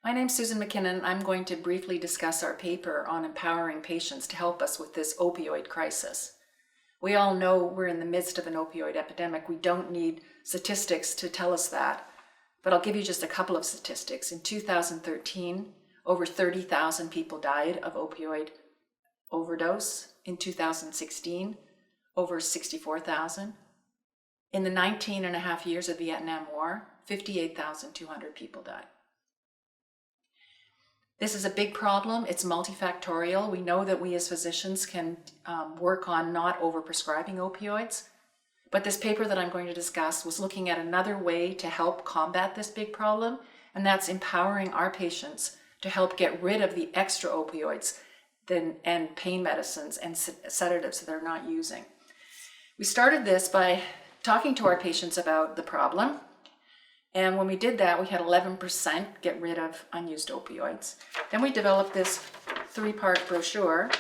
My name's Susan McKinnon. I'm going to briefly discuss our paper on empowering patients to help us with this opioid crisis. We all know we're in the midst of an opioid epidemic. We don't need statistics to tell us that, but I'll give you just a couple of statistics. In 2013, over 30,000 people died of opioid overdose. In 2016, over 64,000. In the 19 and a half years of the Vietnam War, 58,200 people died. This is a big problem. It's multifactorial. We know that we as physicians can work on not overprescribing opioids, but this paper that I'm going to discuss was looking at another way to help combat this big problem, and that's empowering our patients to help get rid of the extra opioids and pain medicines and sedatives that they're not using. We started this by talking to our patients about the problem. And when we did that, we had 11% get rid of unused opioids. Then we developed this 3-part brochure,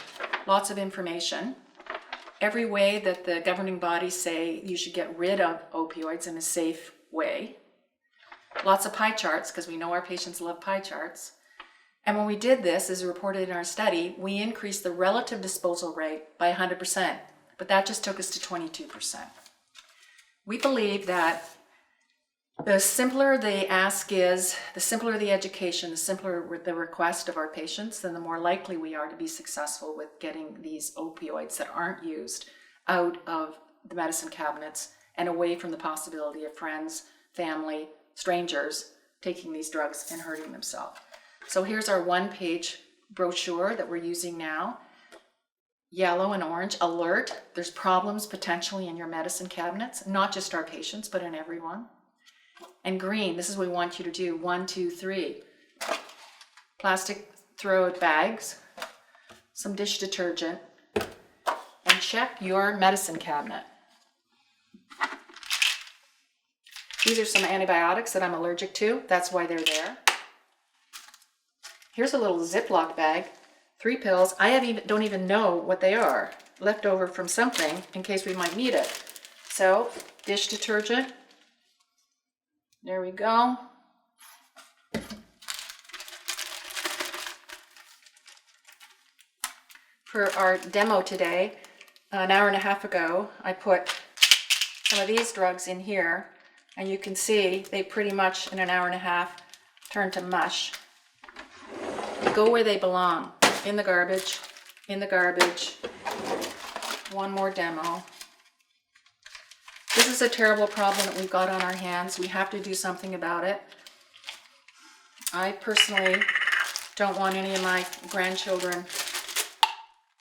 lots of information, every way that the governing bodies say you should get rid of opioids in a safe way. Lots of pie charts, because we know our patients love pie charts. And when we did this, as reported in our study, we increased the relative disposal rate by 100%, but that just took us to 22%. We believe that the simpler the ask is, the simpler the education, the simpler the request of our patients, then the more likely we are to be successful with getting these opioids that aren't used out of the medicine cabinets and away from the possibility of friends, family, strangers taking these drugs and hurting themselves. So here's our 1-page brochure that we're using now. Yellow and orange, alert, there's problems potentially in your medicine cabinets, not just our patients, but in everyone. And green, this is what we want you to do. 1, 2, 3. Plastic throw-out bags, some dish detergent, and check your medicine cabinet. These are some antibiotics that I'm allergic to. That's why they're there. Here's a little Ziploc bag, 3 pills. Don't even know what they are. Left over from something in case we might need it. So, dish detergent. There we go. For our demo today, an hour and a half ago, I put some of these drugs in here, and you can see they pretty much in an hour and a half turn to mush. They go where they belong, in the garbage, in the garbage. One more demo. This is a terrible problem that we've got on our hands. We have to do something about it. I personally don't want any of my grandchildren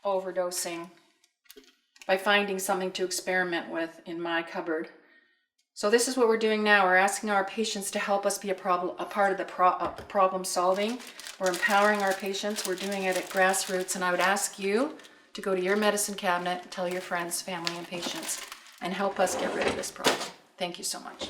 overdosing by finding something to experiment with in my cupboard. So this is what we're doing now. We're asking our patients to help us be a part of the problem solving. We're empowering our patients. We're doing it at grassroots. And I would ask you to go to your medicine cabinet, tell your friends, family, and patients, and help us get rid of this problem. Thank you so much.